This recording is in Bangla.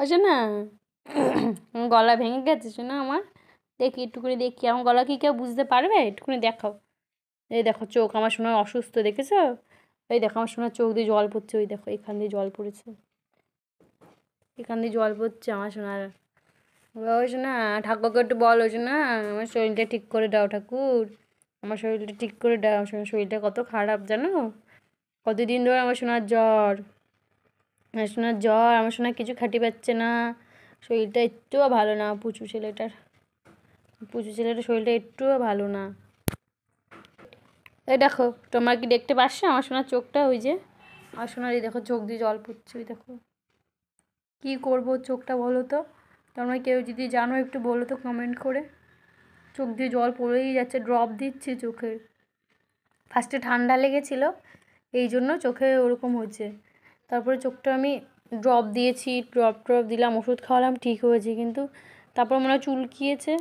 আছে না গলা ভেঙে গেছে শোনা আমার। দেখি একটুখানি দেখি আমার গলা কি কেউ বুঝতে পারবে? একটুখানি দেখাও। এই দেখো চোখ আমার শোনা অসুস্থ, দেখেছো? এই দেখো আমার শোনার চোখ দিয়ে জল পড়ছে, ওই দেখো এখান দিয়ে জল পড়েছে, এখান দিয়ে জল পড়ছে আমার শোনার। ওই শোনা ঠাকুরকে একটু বলো শোনা আমার শরীরটা ঠিক করে দাও ঠাকুর, আমার শরীরটা ঠিক করে দাও। আমার শরীরটা কত খারাপ জানো, কতদিন ধরে আমার শোনার জ্বর, আমার শোনার জ্বর, আমার শোনা কিছু খাটি পাচ্ছে না, শরীরটা একটুও ভালো না। পুচু ছেলেটার শরীরটা একটুও ভালো না। এই দেখো তোমরা কি দেখতে পাচ্ছ আমার শোনার চোখটা? ওই যে আমার শোনার এই দেখো চোখ দিয়ে জল পড়ছে, ওই দেখো। কী করবো চোখটা বলো তো? তোমরা কেউ যদি জানো একটু বলো তো কমেন্ট করে। চোখ দিয়ে জল পড়েই যাচ্ছে, ড্রপ দিচ্ছি চোখে। ফার্স্টে ঠান্ডা লেগেছিলো এই জন্য চোখে ওরকম হয়েছে, তারপরে চোখটা আমি ড্রপ দিয়েছি, ড্রপ দিলাম, ওষুধ খাওয়ালাম, ঠিক হয়েছে, কিন্তু তারপর মনে হয় চুলকিয়েছে।